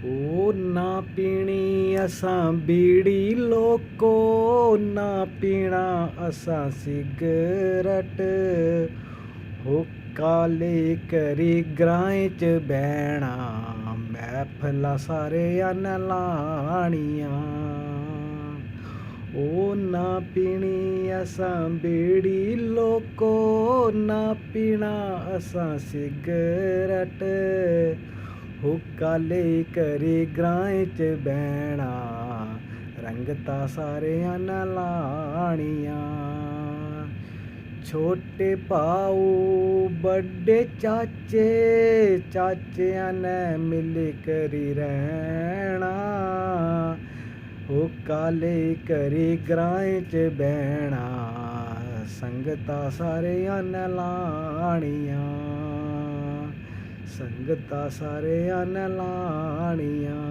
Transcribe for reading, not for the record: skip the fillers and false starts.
ओ ना पीनी असां बीड़ी लोको, ना पीना असां सिगरट। हो काले करी ग्राएं च बैणा, महफिलां सारेयां ने लानियां। ओ ना पीनी असां बीड़ी लोको, ना पीना असां सिगरट। हो काले करी ग्राएं च बैणा, रंगता सारेयां ने लानियां। छोटे भाऊ बड़े चाचे, चाचियां ने मिल करी रहना। ओ काले करी ग्राएं च बैणा, संगता सारेयां ने लानियां। संगता सारेयां ने लानियां।